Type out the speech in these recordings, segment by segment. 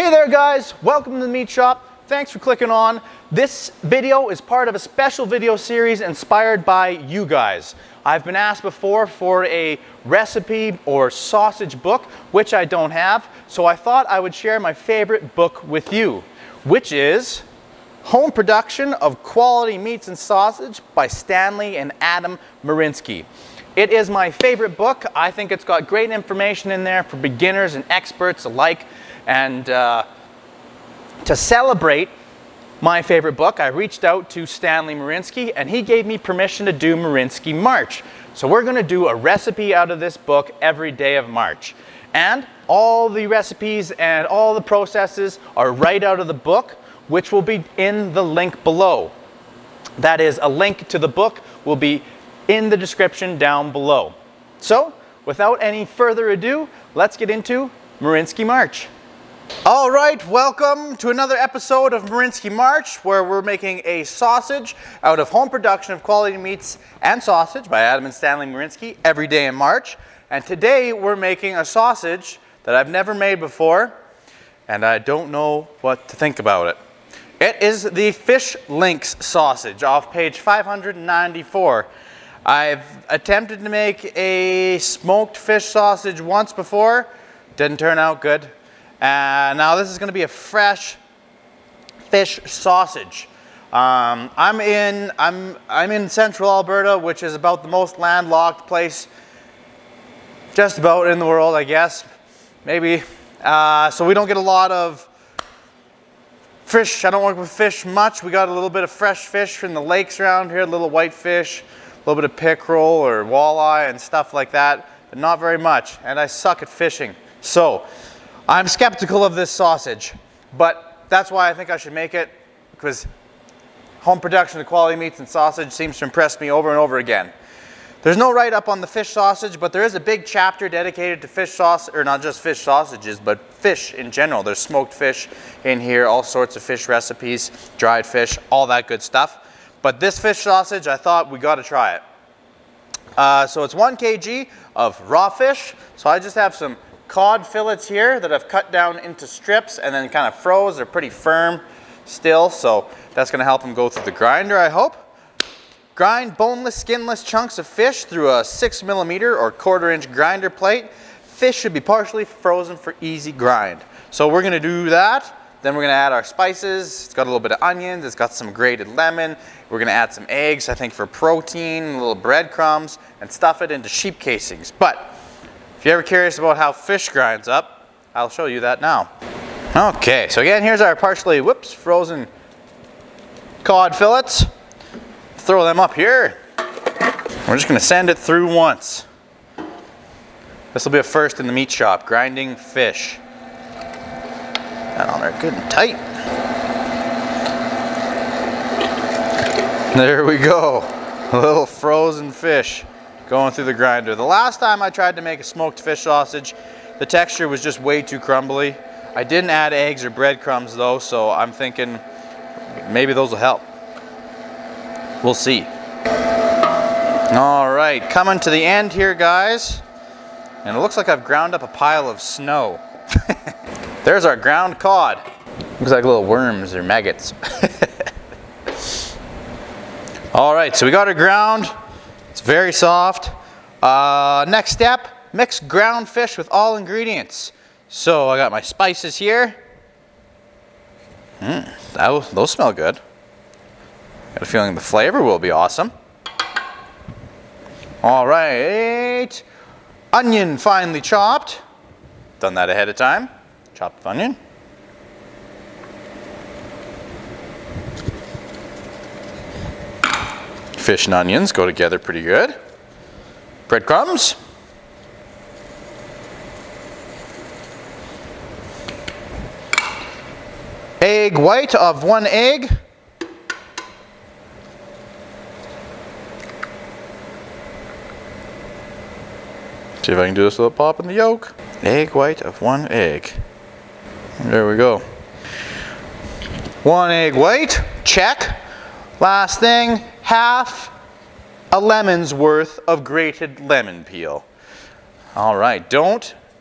Hey there guys, welcome to the meat shop. Thanks for clicking on. This video is part of a special video series inspired by you guys. I've been asked before for a recipe or sausage book, which I don't have, so I thought I would share my favorite book with you, which is Home Production of Quality Meats and Sausage by Stanley and Adam Marinsky. It is my favorite book. I think it's got great information in there for beginners and experts alike. And to celebrate my favorite book, I reached out to Stanley Marinsky and he gave me permission to do Marinsky March. So we're going to do a recipe out of this book every day of March. And all the recipes and all the processes are right out of the book, which will be in the link below. That is, a link to the book will be in the description down below. So without any further ado, let's get into Marinsky March. All right, welcome to another episode of Marinsky March, where we're making a sausage out of Home Production of Quality Meats and Sausage by Adam and Stanley Marinsky every day in March. And today we're making a sausage that I've never made before, and I don't know what to think about it. It is the fish links sausage off page 594. I've attempted to make a smoked fish sausage once before, didn't turn out good. Now this is going to be a fresh fish sausage. I'm in central Alberta, which is about the most landlocked place just about in the world, I guess. Maybe. So we don't get a lot of fish. I don't work with fish much. We got a little bit of fresh fish from the lakes around here, a little whitefish, a little bit of pickerel or walleye and stuff like that, but not very much. And I suck at fishing. So I'm skeptical of this sausage, but that's why I think I should make it, because Home Production of Quality Meats and Sausage seems to impress me over and over again. There's no write-up on the fish sausage, but there is a big chapter dedicated to fish sausage, or not just fish sausages, but fish in general. There's smoked fish in here, all sorts of fish recipes, dried fish, all that good stuff. But this fish sausage, I thought we got to try it. So it's 1 kg of raw fish. So I just have some cod fillets here that I've cut down into strips and then kind of froze. They're pretty firm still, so that's going to help them go through the grinder, I hope. Grind boneless, skinless chunks of fish through a 6mm or 1/4-inch grinder plate. Fish should be partially frozen for easy grind. So we're going to do that. Then we're going to add our spices. It's got a little bit of onions. It's got some grated lemon. We're going to add some eggs, I think, for protein, a little breadcrumbs, and stuff it into sheep casings. But if you're ever curious about how fish grinds up, I'll show you that now. Okay, so again, here's our partially, frozen cod fillets. Throw them up here. We're just going to send it through once. This will be a first in the meat shop, grinding fish. That on there good and tight. There we go. A little frozen fish going through the grinder. The last time I tried to make a smoked fish sausage, the texture was just way too crumbly. I didn't add eggs or breadcrumbs though, so I'm thinking maybe those will help. We'll see. All right, coming to the end here, guys. And it looks like I've ground up a pile of snow. There's our ground cod. Looks like little worms or maggots. All right, so we got it ground. It's very soft. Next step, mix ground fish with all ingredients. So I got my spices here. Those smell good. Got a feeling the flavor will be awesome. All right, onion finely chopped. Done that ahead of time. Chopped onion. Fish and onions go together pretty good. Breadcrumbs. Egg white of 1 egg. See if I can do this without popping the yolk. Egg white of 1 egg. There we go. 1 egg white, check. Last thing, half a lemon's worth of grated lemon peel. All right,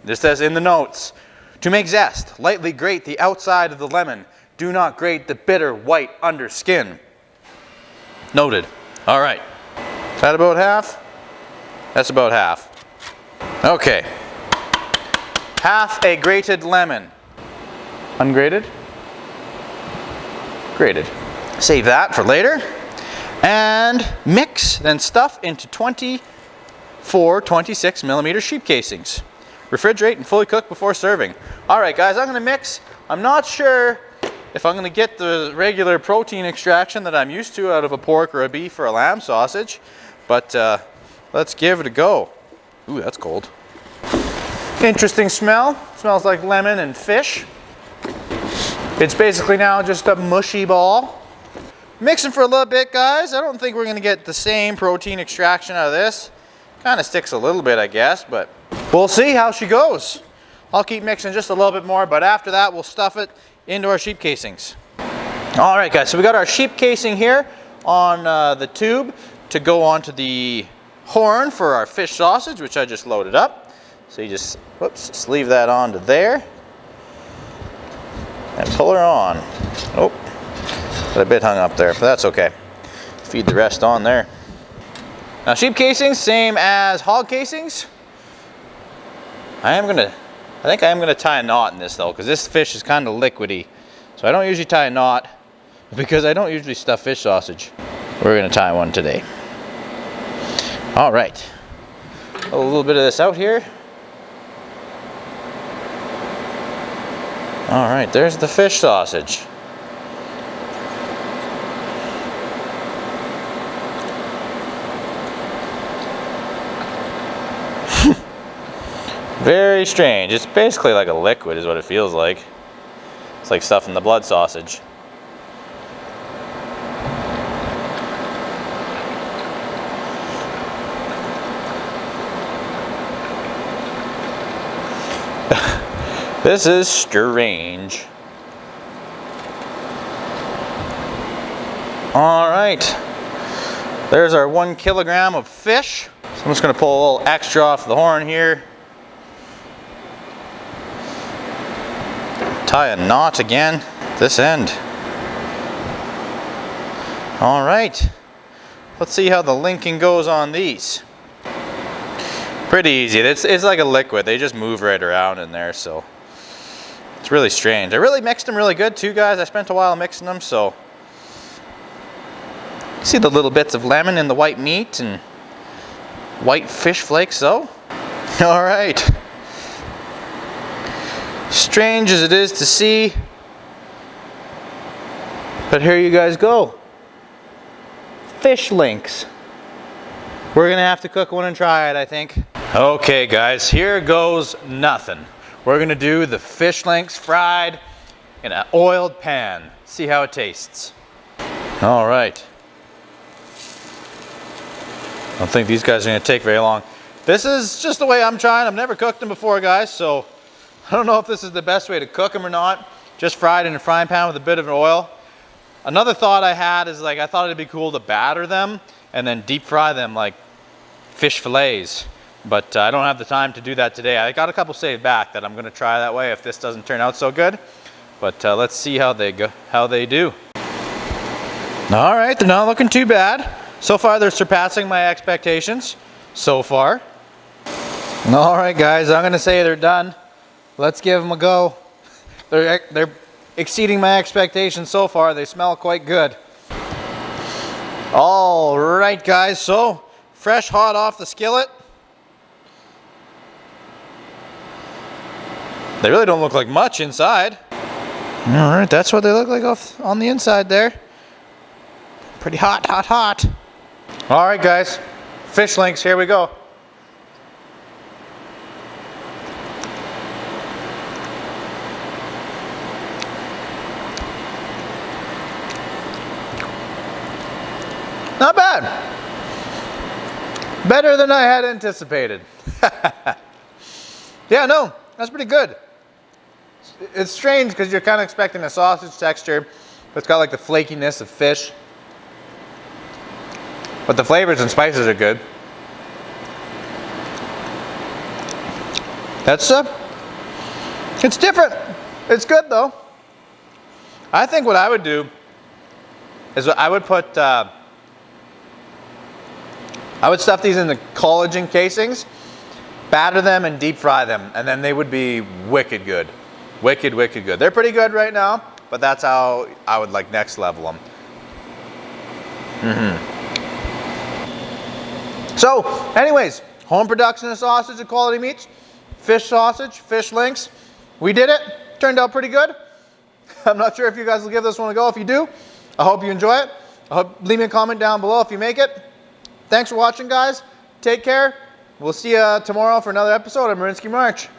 this says in the notes, To make zest, lightly grate the outside of the lemon. Do not grate the bitter white under skin. Noted. All right. Is that about half? That's about half. Okay. Half a grated lemon. Ungrated? Grated. Save that for later. And mix, then stuff into 24 26 millimeter sheep casings. Refrigerate and fully cook before serving. All right, guys, I'm going to mix. I'm not sure if I'm going to get the regular protein extraction that I'm used to out of a pork or a beef or a lamb sausage, but let's give it a go. Ooh, that's cold. Interesting smell. Smells like lemon and fish. It's basically now just a mushy ball. Mixing for a little bit, guys. I don't think we're going to get the same protein extraction out of this. Kind of sticks a little bit, I guess, but we'll see how she goes. I'll keep mixing just a little bit more, but after that, we'll stuff it into our sheep casings. All right, guys, so we got our sheep casing here on the tube to go onto the horn for our fish sausage, which I just loaded up. So you just, whoops, sleeve that onto there and pull her on. Oh, got a bit hung up there, but that's okay. Feed the rest on there. Now, sheep casings, same as hog casings. I think I am gonna tie a knot in this though, because this fish is kind of liquidy. So I don't usually tie a knot because I don't usually stuff fish sausage. We're gonna tie one today. All right, a little bit of this out here. All right, there's the fish sausage. Very strange. It's basically like a liquid is what it feels like. It's like stuff in the blood sausage. This is strange. All right. There's our 1 kilogram of fish. So I'm just going to pull a little extra off the horn here. Tie a knot again, this end. All right, let's see how the linking goes on these. Pretty easy. It's like a liquid. They just move right around in there, so it's really strange. I really mixed them really good too, guys. I spent a while mixing them, so see the little bits of lemon in the white meat and white fish flakes though. All right. Strange as it is to see, but here you guys go. Fish links. We're gonna have to cook one and try it, I think. Okay guys, here goes nothing. We're gonna do the fish links fried in an oiled pan. See how it tastes. All right. I don't think these guys are gonna take very long. This is just the way I'm trying. I've never cooked them before, guys, so I don't know if this is the best way to cook them or not. Just fried in a frying pan with a bit of oil. Another thought I had is I thought it'd be cool to batter them and then deep fry them like fish fillets. But I don't have the time to do that today. I got a couple saved back that I'm gonna try that way if this doesn't turn out so good. But let's see how they do. All right, they're not looking too bad. So far, they're surpassing my expectations so far. All right, guys, I'm gonna say they're done. Let's give them a go. They're exceeding my expectations so far. They smell quite good. All right, guys, so fresh hot off the skillet. They really don't look like much inside. All right, that's what they look like on the inside there. Pretty hot, hot, hot. All right, guys, fish links, here we go. Not bad. Better than I had anticipated. Yeah, no, that's pretty good. It's strange because you're kind of expecting a sausage texture, but it's got like the flakiness of fish. But the flavors and spices are good. It's different. It's good though. I think what I would do is I would put, I would stuff these in the collagen casings, batter them and deep fry them, and then they would be wicked good. Wicked, wicked good. They're pretty good right now, but that's how I would like next level them. So, anyways, home production of sausage and quality meats, fish sausage, fish links. We did it. Turned out pretty good. I'm not sure if you guys will give this one a go. If you do, I hope you enjoy it. Leave me a comment down below if you make it. Thanks for watching, guys. Take care. We'll see you tomorrow for another episode of Marinsky March.